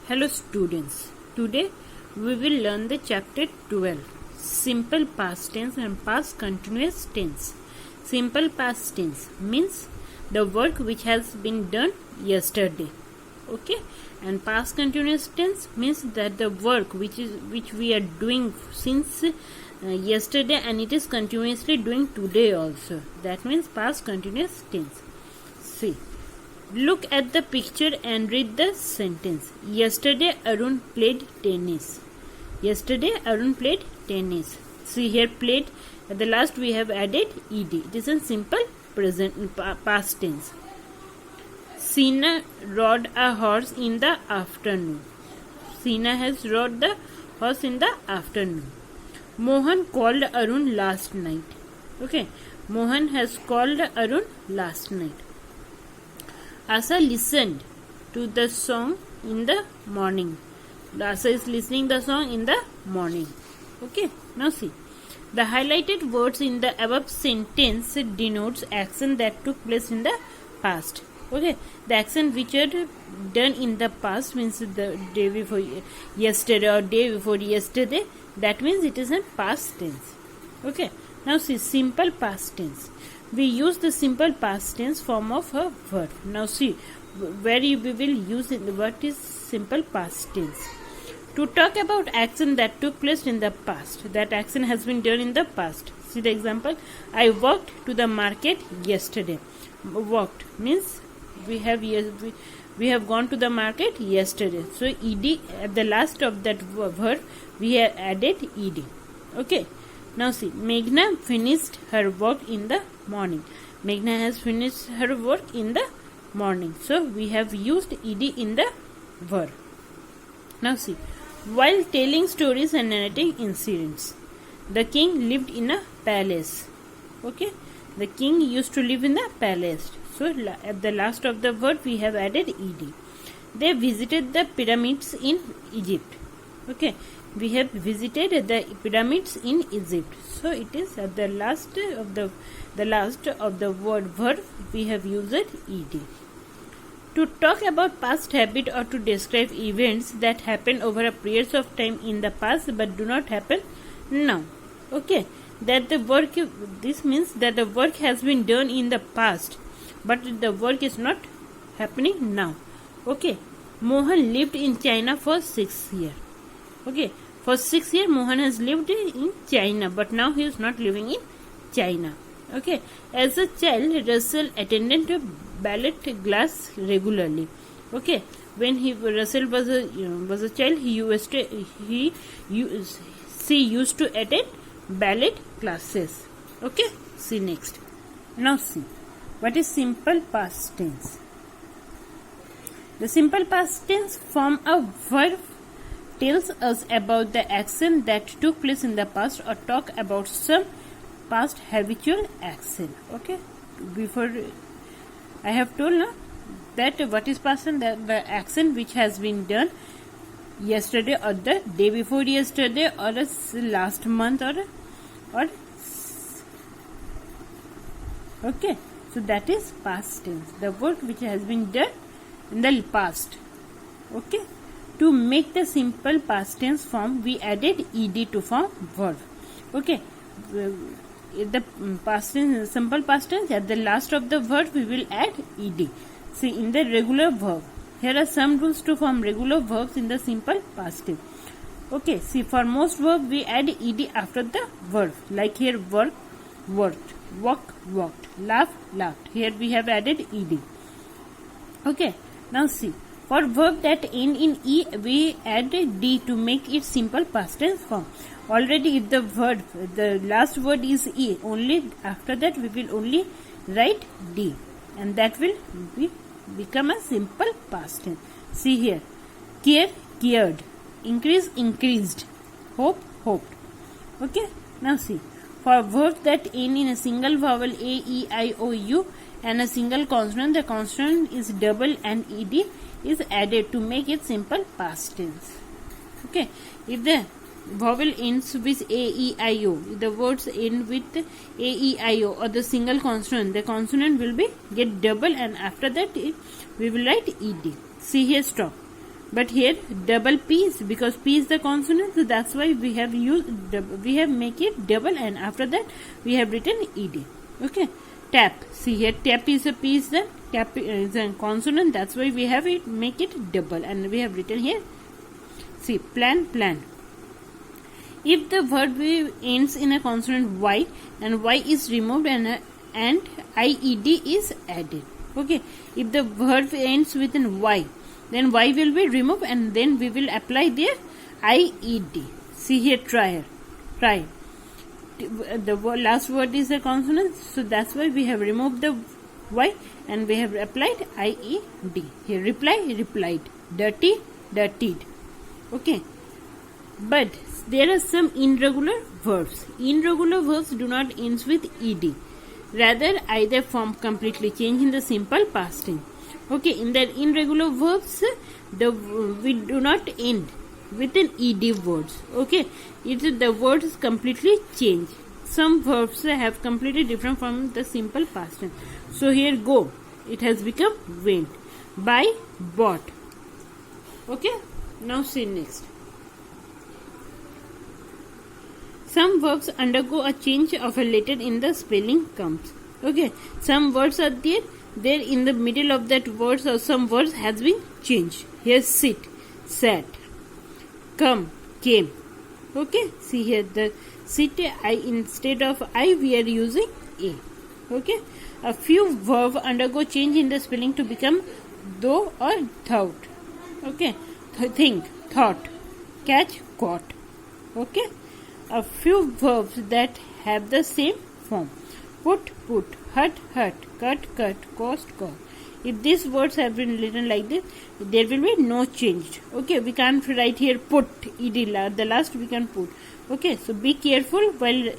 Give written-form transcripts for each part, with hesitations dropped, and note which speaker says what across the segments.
Speaker 1: Hello students, today we will learn the chapter 12, simple past tense and past continuous tense. Simple past tense means the work which has been done yesterday. Okay, and past continuous tense means that the work which we are doing since yesterday and it is continuously doing today also. That means past continuous tense. See, look at the picture and read the sentence. Yesterday Arun played tennis. Yesterday Arun played tennis. See here, played. At the last we have added ed. It is a simple present past tense. Sina rode a horse in the afternoon. Sina has rode the horse in the afternoon. Mohan called Arun last night. Okay, Mohan has called Arun last night. Asa listened to the song in the morning. Asa is listening the song in the morning. Okay, now see. The highlighted words in the above sentence denotes action that took place in the past. Okay, the action which are done in the past means the day before yesterday or day before yesterday. That means it is a past tense. Okay, now see, simple past tense. We use the simple past tense form of a verb. Now see, where we will use it, what is simple past tense. To talk about action that took place in the past. That action has been done in the past. See the example. I walked to the market yesterday. Walked means we have gone to the market yesterday. So ed at the last of that verb we have added ed. Okay. Now see, Meghna finished her work in the morning. Meghna has finished her work in the morning. So we have used ed in the verb. Now see, while telling stories and narrating incidents, the king lived in a palace. Okay, the king used to live in a palace. So at the last of the verb we have added ed. They visited the pyramids in Egypt. Okay, we have visited the pyramids in Egypt. So it is at the last of the word verb we have used ed. To talk about past habit or to describe events that happen over a period of time in the past but do not happen now. Okay, that the work, this means that the work has been done in the past but the work is not happening now. Okay, Mohan lived in China for 6 years. Okay, for 6 years Mohan has lived in China, but now he is not living in China. Okay, as a child Russell attended a ballet class regularly. Okay, when Russell was a child, she used to attend ballet classes. Okay, see next. Now see, what is simple past tense? The simple past tense form a verb tells us about the action that took place in the past or talk about some past habitual action. Okay, before I have told now that what is past tense, the action which has been done yesterday or the day before yesterday or last month or okay, so that is past tense, the work which has been done in the past. Okay, to make the simple past tense form we added ed to form verb. Okay, the past tense, simple past tense, at the last of the verb we will add ed. See, in the regular verb, here are some rules to form regular verbs in the simple past tense. Okay, see, for most verbs we add ed after the verb, like here work, worked, walk, walked, laugh, laughed. Here we have added ed. Okay, now see, for verb that end in e we add d to make it simple past tense form. Already if the verb, the last word is e, only after that we will only write d and that will become a simple past tense. See here, care, cared, increase, increased, hope, hoped. Okay, now see, for verbs that end in a single vowel a, e, I, o, u and a single consonant, the consonant is double and ed is added to make it simple past tense. Okay, if the vowel ends with a, e, I, o, if the words end with a, e, I, o or the single consonant, the consonant will be get double and after that we will write ed. See here, stop. But here double P is because P is the consonant, so that's why we have make it double, and after that we have written ed. Okay, tap. See here, tap is a P is the tap is a consonant. That's why we have it make it double, and we have written here. See, plan, plan. If the verb ends in a consonant Y and Y is removed and IED is added. Okay, if the verb ends with an Y, then Y will be removed and then we will apply their IED. See here, try. The last word is a consonant, so that's why we have removed the Y and we have applied IED. Here, reply, replied. Dirty, dirtied. Okay, but there are some irregular verbs. Irregular verbs do not end with ed. Rather, either form completely change in the simple past tense. Okay, in the irregular verbs, we do not end with an ed words. Okay, the words completely change. Some verbs have completely different from the simple past tense. So here, go. It has become went. Buy, bought. Okay, now see next. Some verbs undergo a change of a letter in the spelling comes. Okay, some words are there in the middle of that words, or some words has been changed. Here, sit, sat, come, came. Okay, see here, the sit I instead of I we are using a. Okay, a few verbs undergo change in the spelling to become though or thought. Okay, think, thought, catch, caught. Okay, a few verbs that have the same form. Put, hurt, cut, cost, cost. If these words have been written like this, there will be no change. Okay, we can't write here put, ed, the last we can put. Okay, so be careful while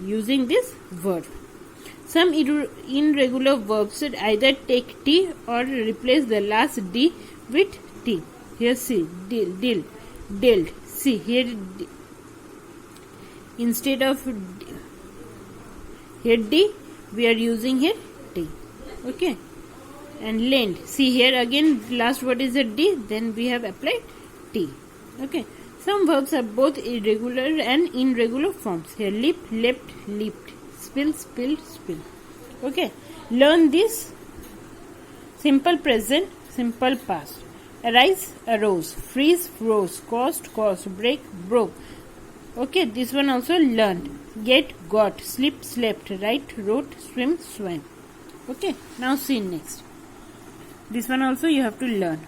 Speaker 1: using this verb. Some irregular verbs should either take T or replace the last D with T. Here, see, dealt. See here, instead of here D, we are using here T. Okay, and lend. See here again, last word is a D, then we have applied T. Okay, some verbs are both irregular and irregular forms. Here, lip, leapt, leaped, spill, spilled, spill. Okay, learn this. Simple present, simple past. Arise, arose, freeze, froze, cost, cost, break, broke. Okay, this one also learned. Get, got, sleep, slept, write, wrote, swim, swam. Okay, now see next. This one also you have to learn.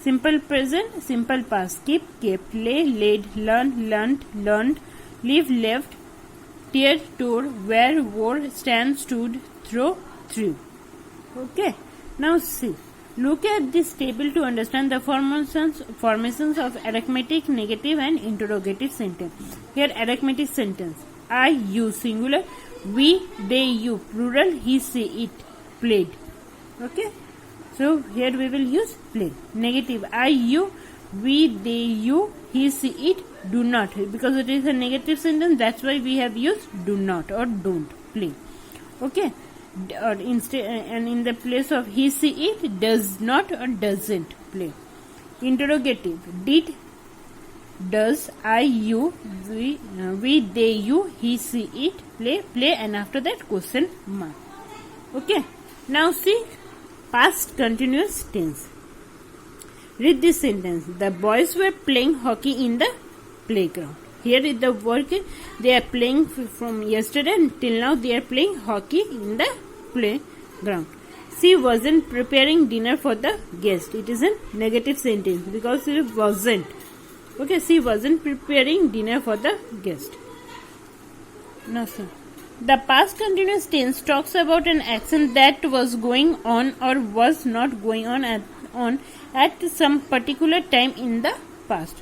Speaker 1: Simple present, simple past. Keep, kept, lay, laid, learn, learnt, learned, leave, left, tear, tore, wear, wore, stand, stood, throw, threw. Okay, now see. Look at this table to understand the formations of arithmetic, negative and interrogative sentence. Here, arithmetic sentence. I, you, singular. We, they, you, plural. He, she, it, played. Okay. So, here we will use played. Negative. I, you, we, they, you, he, she, it, do not. Because it is a negative sentence, that's why we have used do not or don't. Play. Okay. Or instead, and in the place of he, she, it, does not or doesn't play. Interrogative. Did, does, I, you, we, they, you, he, she, it, play, and after that question mark. Okay. Now see past continuous tense. Read this sentence. The boys were playing hockey in the playground. Here is the work. They are playing from yesterday until now. They are playing hockey in the playground. She wasn't preparing dinner for the guest. It is a negative sentence because she wasn't. Okay, she wasn't preparing dinner for the guest. Now see. The past continuous tense talks about an action that was going on or was not going on at some particular time in the past.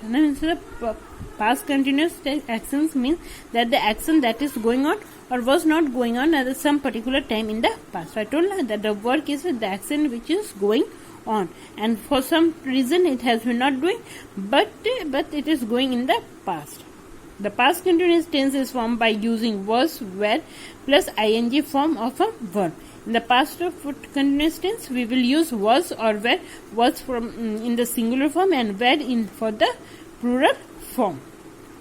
Speaker 1: Past continuous actions means that the action that is going on or was not going on at some particular time in the past. I told you that the work is the action which is going on, and for some reason it has been not doing, but it is going in the past. The past continuous tense is formed by using was, were plus ing form of a verb. In the past continuous tense, we will use was or were. Was from in the singular form and were in for the plural form.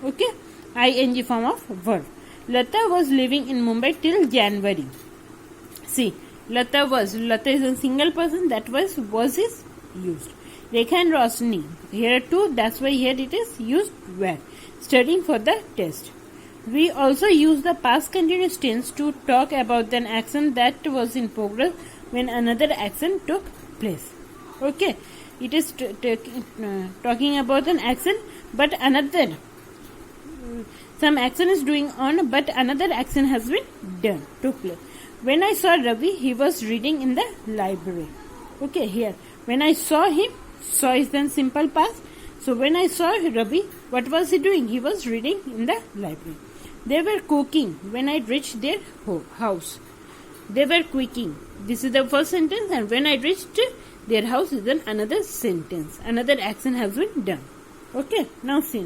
Speaker 1: Okay, ing form of verb. Lata was living in Mumbai till January. See, Lata is a single person. That was is used. Rekha and Rosni, here too, that's why here it is used were. Studying for the test. We also use the past continuous tense to talk about an action that was in progress when another action took place. Okay, it is talking about an action, but some action is doing on, but another action has been done, took place. When I saw Ravi, he was reading in the library. Okay, here, when I saw him, saw is then simple past. So when I saw Ravi, what was he doing? He was reading in the library. They were cooking when I reached their house. They were cooking. This is the first sentence, and when I reached their house is then another sentence. Another action has been done. Okay, now see.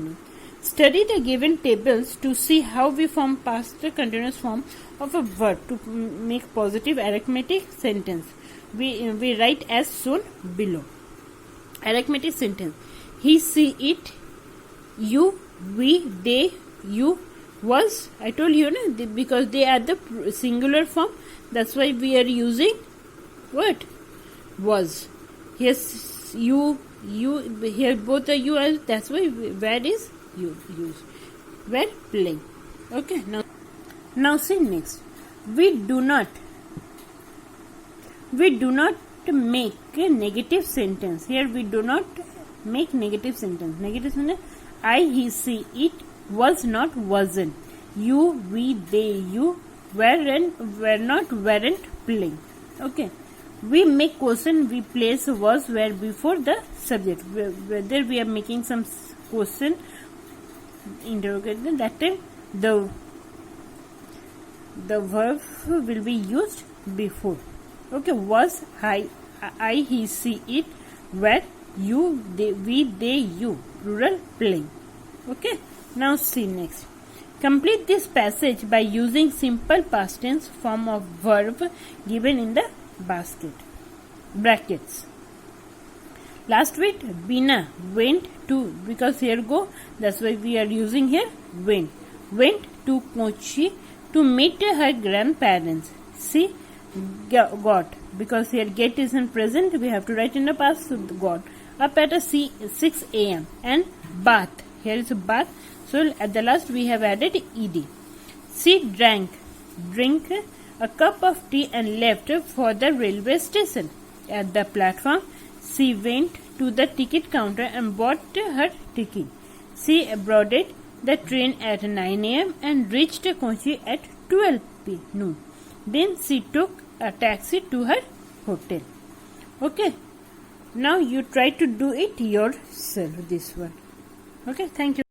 Speaker 1: Study the given tables to see how we form past continuous form of a verb to make positive arithmetic sentence. We write as shown below. Arithmetic sentence. He, she, it, you, we, they, you, was. I told you, no? Because they are the singular form. That's why we are using what? Was. Yes, you, here both are you. That's why where is you used. Were playing. Okay, now see next. We do not make a negative sentence. Here we do not make negative sentence. Negative sentence. I, he, she, it, was not, wasn't. You, we, they, you, were not, weren't playing. Okay. We make question, we place was, were before the subject. Whether we are making some question, interrogation, that time the verb will be used before. Okay, was, I, he, she, it, were, you, they, we, they, you, plural, playing. Okay, now see next. Complete this passage by using simple past tense form of verb given in the brackets. Last week, Bina went to, because here go, that's why we are using here went to Kochi to meet her grandparents. See, got, because here get is in present, we have to write in the past, so got. Up at 6 a.m. and bath. Here is a bath. So at the last we have added ed. She drink a cup of tea and left for the railway station. At the platform, she went to the ticket counter and bought her ticket. She boarded the train at 9 a.m. and reached Kochi at 12 noon. Then she took a taxi to her hotel. Okay. Now you try to do it yourself, this one. Okay, thank you.